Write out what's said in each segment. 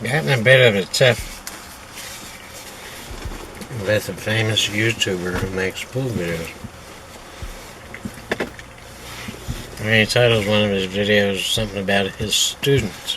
Got in a bit of a tiff with a famous YouTuber who makes pool videos. He titles one of his videos something about his students.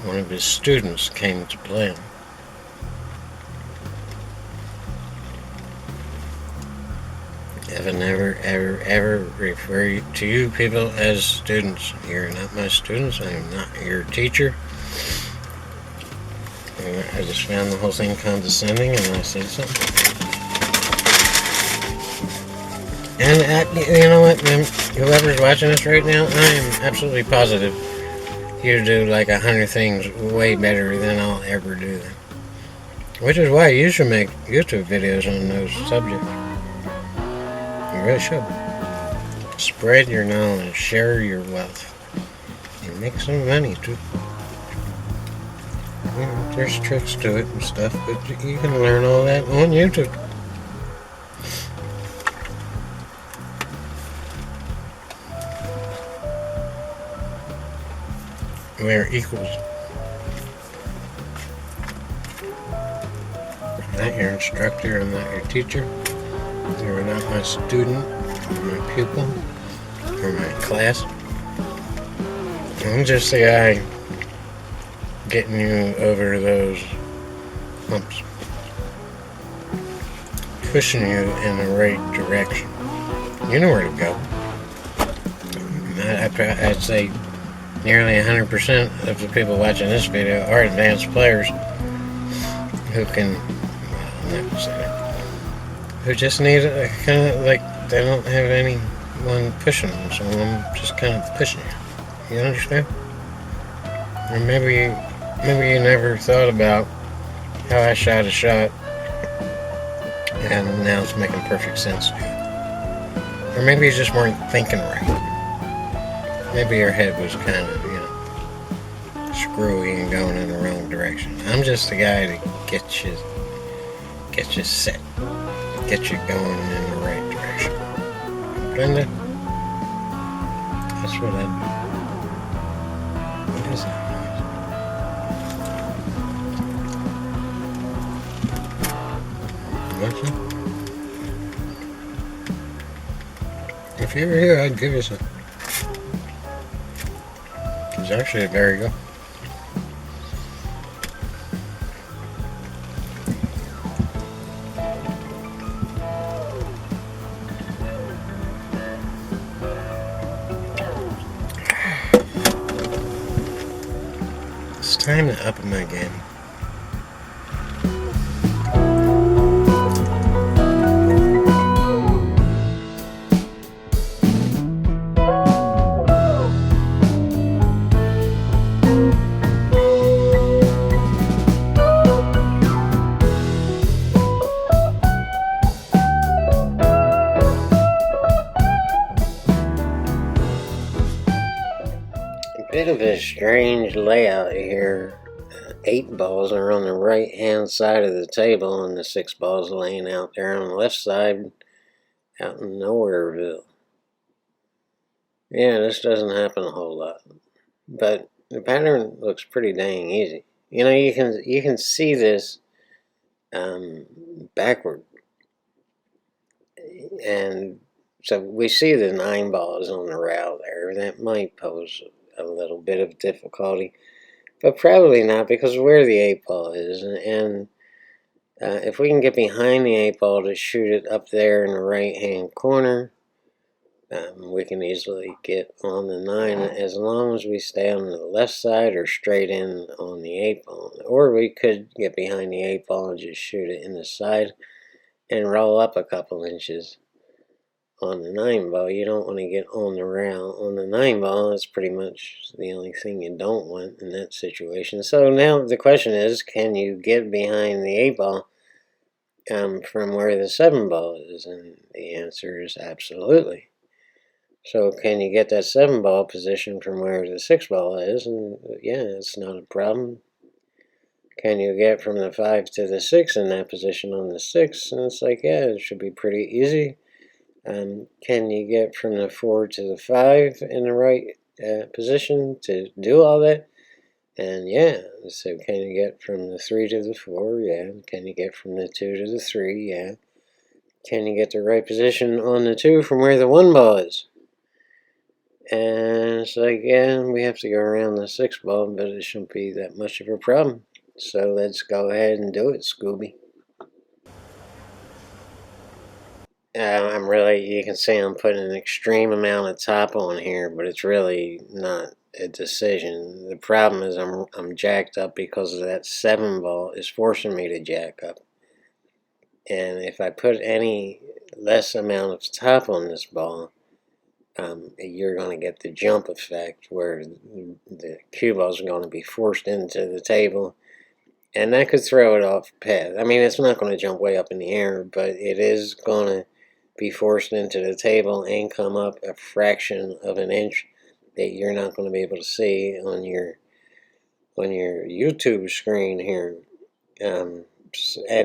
One of his students came to play him. If I never, ever refer to you people as students, you're not my students. I am not your teacher. And I just found the whole thing condescending, and I said something. And you know what, whoever's watching this right now, I am absolutely positive you do like 100 things way better than I'll ever do them. Which is why you should make YouTube videos on those subjects. You really should. Spread your knowledge, share your wealth, and make some money too. You know, there's tricks to it and stuff, but you can learn all that on YouTube. We're equals. I'm not your instructor, I'm not your teacher. You're not my student, or my pupil, or my class. I'm just the guy getting you over those humps. Pushing you in the right direction. You know where to go. I'd say nearly 100% of the people watching this video are advanced players who can, well, I'm not gonna say that, who just need a kind of like, they don't have anyone pushing them, so I'm just kind of pushing you. You understand? Or maybe you never thought about how I shot a shot, and now it's making perfect sense to you. Or maybe you just weren't thinking right. Maybe your head was kind of, screwy and going in the wrong direction. I'm just the guy to get you set, get you going in the right direction. Brenda, that's what I do. What is that? What's it? If you were here, I'd give you some. It's actually very good. It's time to up my game. Bit of a strange layout here. 8 balls are on the right hand side of the table, and the 6 balls laying out there on the left side out in Nowhereville. Yeah, this doesn't happen a whole lot, but the pattern looks pretty dang easy. You can see this backward, and so we see the 9 balls on the row there. That might pose a little bit of difficulty, but probably not, because of where the 8 ball is, and if we can get behind the 8 ball to shoot it up there in the right hand corner, we can easily get on the 9, as long as we stay on the left side or straight in on the 8 ball. Or we could get behind the 8 ball and just shoot it in the side and roll up a couple inches on the 9 ball. You don't want to get on the rail on the 9 ball. That's pretty much the only thing you don't want in that situation. So now the question is, can you get behind the 8 ball from where the 7 ball is? And the answer is absolutely. So can you get that 7 ball position from where the 6 ball is? And yeah, it's not a problem. Can you get from the 5 to the 6 in that position on the 6? And it's like, yeah, it should be pretty easy. Can you get from the 4 to the 5 in the right position to do all that? And yeah, so can you get from the 3 to the 4? Yeah. Can you get from the 2 to the 3? Yeah. Can you get the right position on the 2 from where the 1 ball is? And it's like, yeah, we have to go around the 6 ball, but it shouldn't be that much of a problem. So let's go ahead and do it, Scooby. I'm really, you can see I'm putting an extreme amount of top on here, but it's really not a decision. The problem is I'm jacked up because of that 7 ball is forcing me to jack up. And if I put any less amount of top on this ball, you're going to get the jump effect where the cue balls are going to be forced into the table, and that could throw it off path. I mean, it's not going to jump way up in the air, but it is going to be forced into the table and come up a fraction of an inch that you're not going to be able to see on your YouTube screen here. And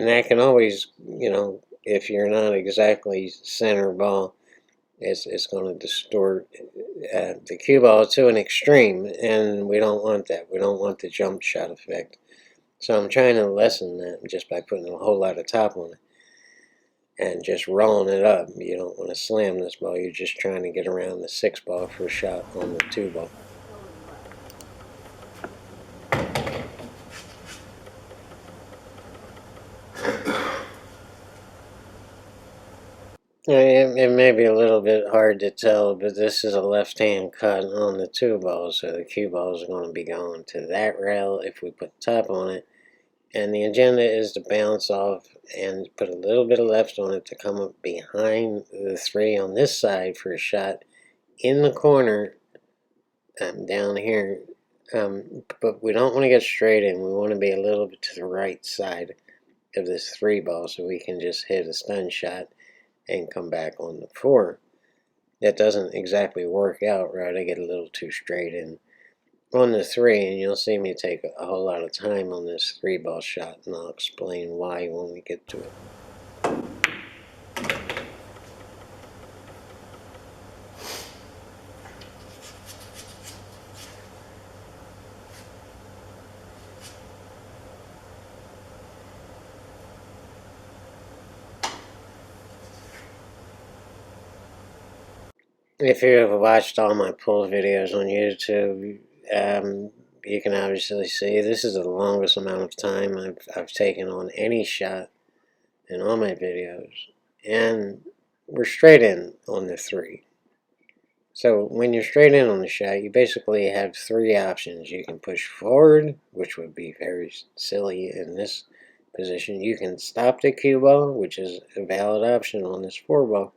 that can always, if you're not exactly center ball, it's going to distort the cue ball to an extreme, and we don't want that. We don't want the jump shot effect. So I'm trying to lessen that just by putting a whole lot of top on it and just rolling it up. You don't want to slam this ball. You're just trying to get around the 6 ball for a shot on the 2 ball. It may be a little bit hard to tell, but this is a left-hand cut on the 2 balls, so the cue balls are going to be going to that rail if we put top on it. And the agenda is to bounce off and put a little bit of left on it to come up behind the 3 on this side for a shot in the corner down here. But we don't want to get straight in. We want to be a little bit to the right side of this 3 ball so we can just hit a stun shot and come back on the 4. That doesn't exactly work out right. I get a little too straight in on the 3, and you'll see me take a whole lot of time on this 3 ball shot, and I'll explain why when we get to it. If you have watched all my pull videos on YouTube, you can obviously see this is the longest amount of time I've taken on any shot in all my videos. And we're straight in on the 3. So when you're straight in on the shot, you basically have 3 options. You can push forward, which would be very silly in this position. You can stop the cue ball, which is a valid option on this 4 ball.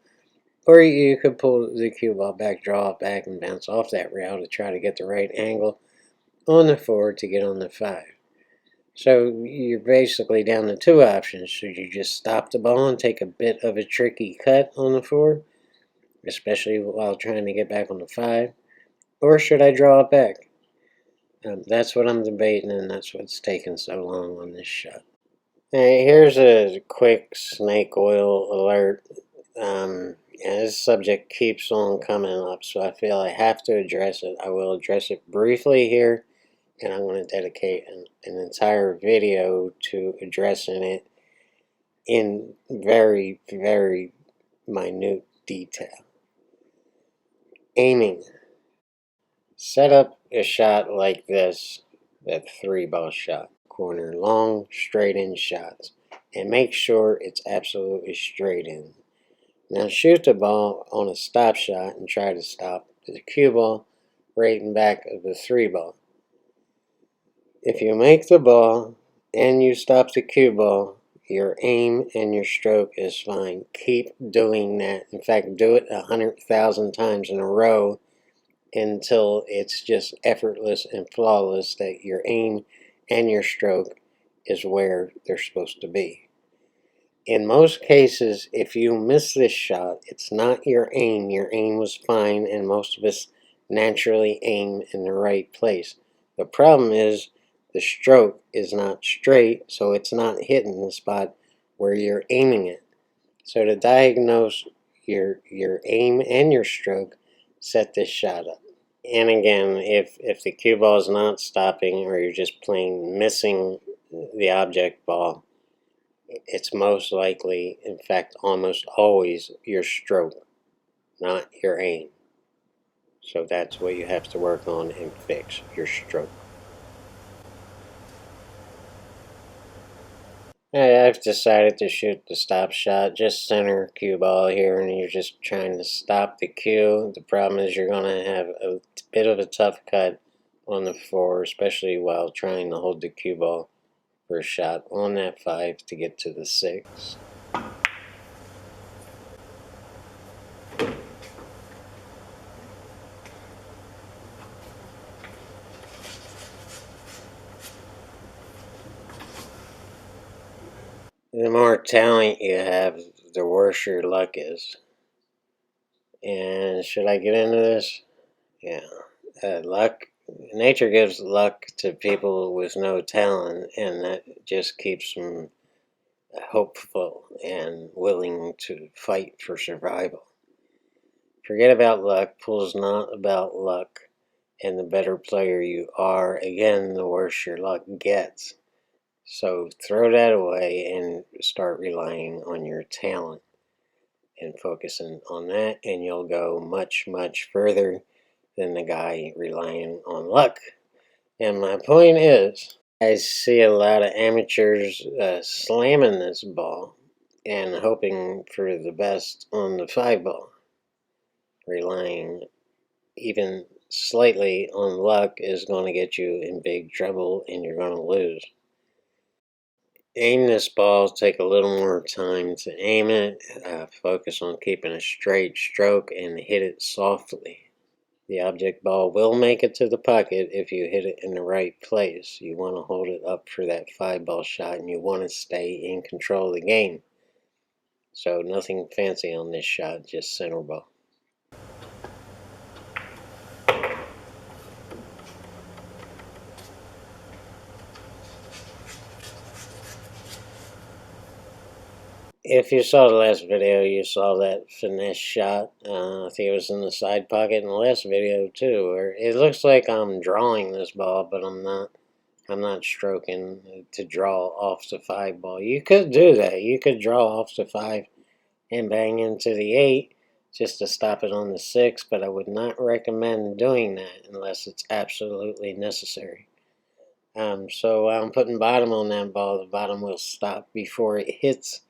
Or you could pull the cue ball back, draw it back, and bounce off that rail to try to get the right angle on the 4 to get on the 5. So you're basically down to 2 options. Should you just stop the ball and take a bit of a tricky cut on the 4, especially while trying to get back on the 5? Or should I draw it back? That's what I'm debating, and that's what's taking so long on this shot. Hey, here's a quick snake oil alert. And this subject keeps on coming up, so I feel I have to address it. I will address it briefly here, and I'm going to dedicate an entire video to addressing it in very, very minute detail. Aiming. Set up a shot like this, that 3 ball shot. Corner, long, straight in shots. And make sure it's absolutely straight in. Now shoot the ball on a stop shot and try to stop the cue ball right in back of the 3 ball. If you make the ball and you stop the cue ball, your aim and your stroke is fine. Keep doing that. In fact, do it 100,000 times in a row until it's just effortless and flawless that your aim and your stroke is where they're supposed to be. In most cases, if you miss this shot, it's not your aim. Your aim was fine, and most of us naturally aim in the right place. The problem is the stroke is not straight, so it's not hitting the spot where you're aiming it. So to diagnose your aim and your stroke, set this shot up. And again, if the cue ball is not stopping or you're just plain missing the object ball, it's most likely, in fact almost always, your stroke, not your aim. So that's what you have to work on and fix, your stroke. I've decided to shoot the stop shot, just center cue ball here, and you're just trying to stop the cue. The problem is you're going to have a bit of a tough cut on the 4, especially while trying to hold the cue ball for a shot on that 5 to get to the 6. The more talent you have, the worse your luck is. And should I get into this? Yeah. Luck. Nature gives luck to people with no talent, and that just keeps them hopeful and willing to fight for survival. Forget about luck. Pool's not about luck. And the better player you are, again, the worse your luck gets. So throw that away and start relying on your talent and focusing on that, and you'll go much, much further than the guy relying on luck. And my point is, I see a lot of amateurs slamming this ball and hoping for the best on the 5 ball. Relying even slightly on luck is going to get you in big trouble and you're going to lose. Aim this ball, take a little more time to aim it, focus on keeping a straight stroke and hit it softly. The object ball will make it to the pocket if you hit it in the right place. You want to hold it up for that 5 ball shot and you want to stay in control of the game. So nothing fancy on this shot, just center ball. If you saw the last video, you saw that finesse shot. I think it was in the side pocket in the last video too, where it looks like I'm drawing this ball, but I'm not. I'm not stroking to draw off the 5 ball. You could do that. You could draw off the 5 and bang into the 8 just to stop it on the 6, but I would not recommend doing that unless it's absolutely necessary. So I'm putting bottom on that ball. The bottom will stop before it hits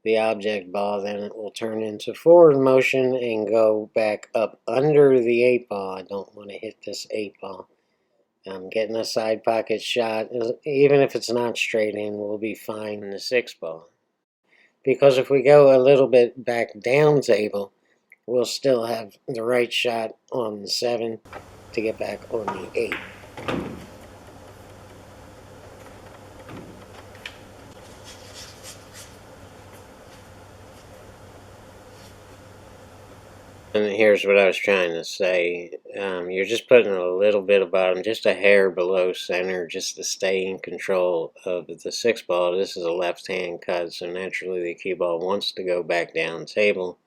the object ball, then it will turn into forward motion and go back up under the 8 ball. I don't want to hit this 8 ball. I'm getting a side pocket shot, even if it's not straight in, we'll be fine in the 6 ball. Because if we go a little bit back down table, we'll still have the right shot on the 7 to get back on the 8. And here's what I was trying to say. You're just putting a little bit of bottom, just a hair below center, just to stay in control of the 6 ball. This is a left-hand cut, so naturally the cue ball wants to go back down table.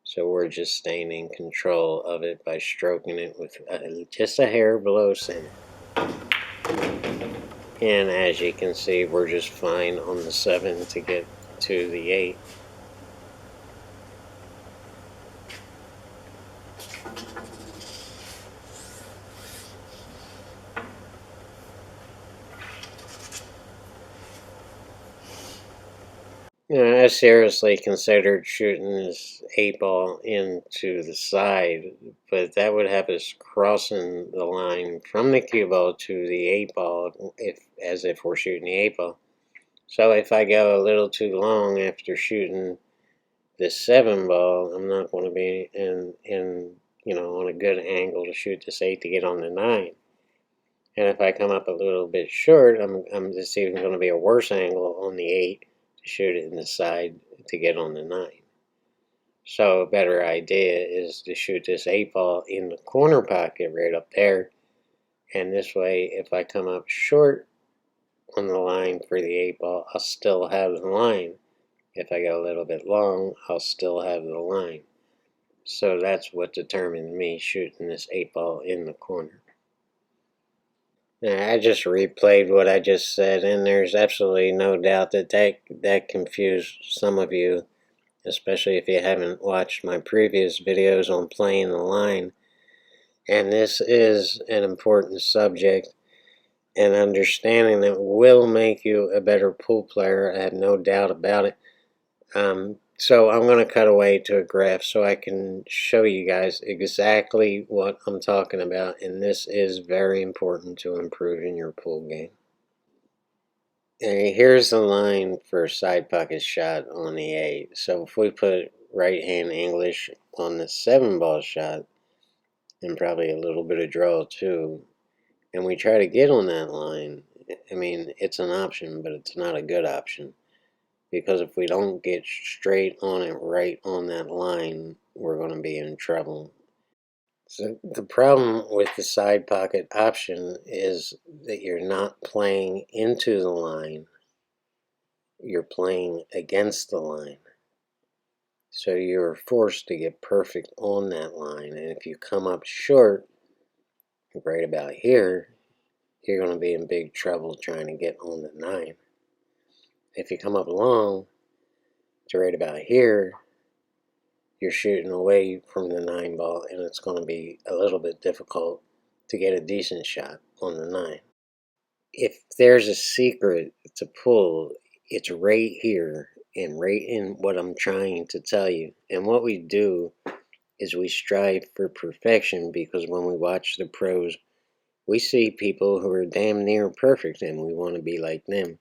So we're just staying in control of it by stroking it with just a hair below center. And as you can see, we're just fine on the 7 to get to the 8. I seriously considered shooting this 8 ball into the side, but that would have us crossing the line from the cue ball to the 8 ball, as if we're shooting the 8 ball. So if I go a little too long after shooting this 7 ball, I'm not going to be on a good angle to shoot this 8 to get on the 9. And if I come up a little bit short, I'm just even going to be a worse angle on the 8 to shoot it in the side to get on the 9. So a better idea is to shoot this 8 ball in the corner pocket right up there. And this way, if I come up short on the line for the 8 ball, I'll still have the line. If I go a little bit long, I'll still have the line. So that's what determined me shooting this 8-ball in the corner. Now, I just replayed what I just said, and there's absolutely no doubt that confused some of you, especially if you haven't watched my previous videos on playing the line. And this is an important subject, and understanding it will make you a better pool player. I have no doubt about it. So I'm going to cut away to a graph so I can show you guys exactly what I'm talking about, and this is very important to improving your pool game. And here's the line for a side pocket shot on the 8. So if we put right hand English on the 7-ball shot, and probably a little bit of draw too, and we try to get on that line, I mean, it's an option, but it's not a good option. Because if we don't get straight on it right on that line, we're going to be in trouble. So the problem with the side pocket option is that you're not playing into the line, you're playing against the line. So you're forced to get perfect on that line, and if you come up short, right about here, you're going to be in big trouble trying to get on the 9. If you come up long to right about here, you're shooting away from the 9-ball, and it's going to be a little bit difficult to get a decent shot on the 9. If there's a secret to pull, it's right here and right in what I'm trying to tell you. And what we do is we strive for perfection, because when we watch the pros, we see people who are damn near perfect and we want to be like them.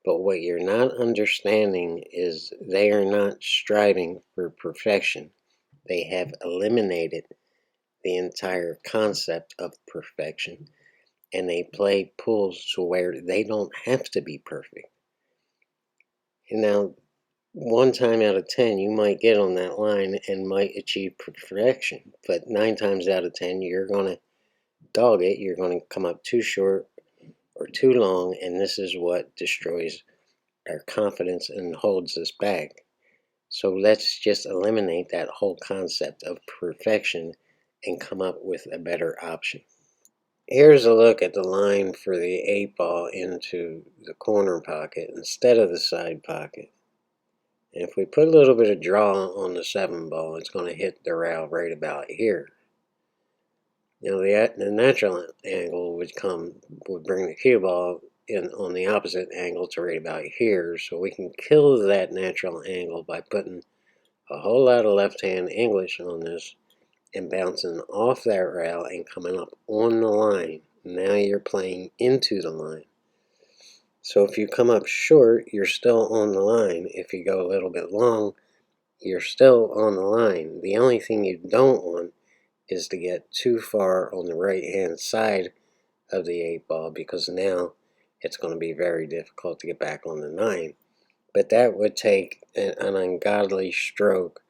But what you're not understanding is they are not striving for perfection. They have eliminated the entire concept of perfection, and they play pools to where they don't have to be perfect. And now, 1 time out of 10, you might get on that line and might achieve perfection, but 9 times out of 10, you're going to dog it. You're going to come up too short or too long, and this is what destroys our confidence and holds us back. So let's just eliminate that whole concept of perfection and come up with a better option. Here's a look at the line for the 8-ball into the corner pocket instead of the side pocket. And if we put a little bit of draw on the 7-ball, it's going to hit the rail right about here. Now the natural angle would bring the cue ball in on the opposite angle to right about here, so we can kill that natural angle by putting a whole lot of left-hand English on this and bouncing off that rail and coming up on the line. Now you're playing into the line. So if you come up short, you're still on the line. If you go a little bit long, you're still on the line. The only thing you don't want is to get too far on the right-hand side of the 8-ball, because now it's going to be very difficult to get back on the 9. But that would take an ungodly stroke,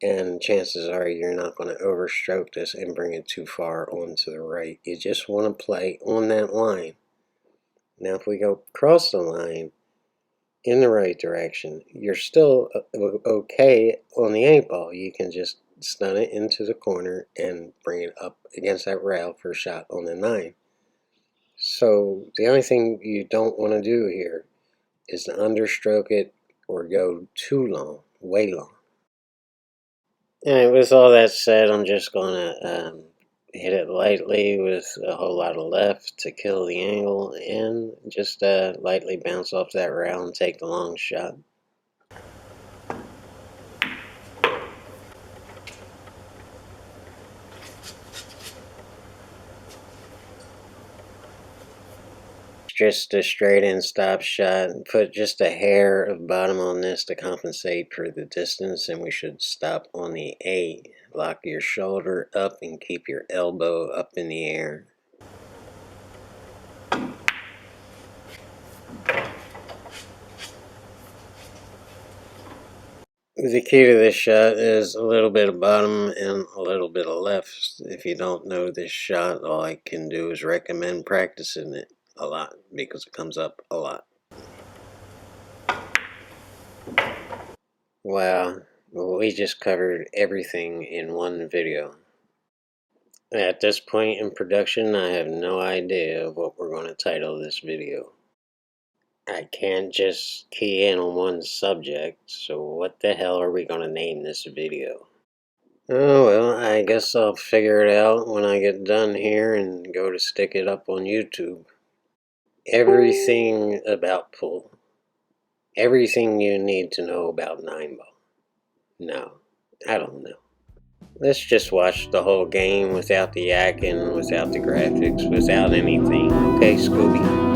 and chances are you're not going to overstroke this and bring it too far onto the right. You just want to play on that line. Now if we go across the line in the right direction, you're still okay on the 8-ball. You can just stun it into the corner and bring it up against that rail for a shot on the 9. So the only thing you don't want to do here is to understroke it or go too long, way long. And with all that said, I'm just going to hit it lightly with a whole lot of left to kill the angle, and just lightly bounce off that rail and take the long shot. Just a straight in stop shot. Put just a hair of bottom on this to compensate for the distance, and we should stop on the 8. Lock your shoulder up and keep your elbow up in the air. The key to this shot is a little bit of bottom and a little bit of left. If you don't know this shot, all I can do is recommend practicing it a lot, because it comes up a lot. Wow, We just covered everything in one video. At this point in production, I have no idea of what we're going to title this video. I can't just key in on one subject, so what the hell are we going to name this video? Oh well, I guess I'll figure it out when I get done here and go to stick it up on YouTube. Everything about pool. Everything you need to know about 9-ball. No, I don't know. Let's just watch the whole game without the yakking, without the graphics, without anything. Okay, Scooby?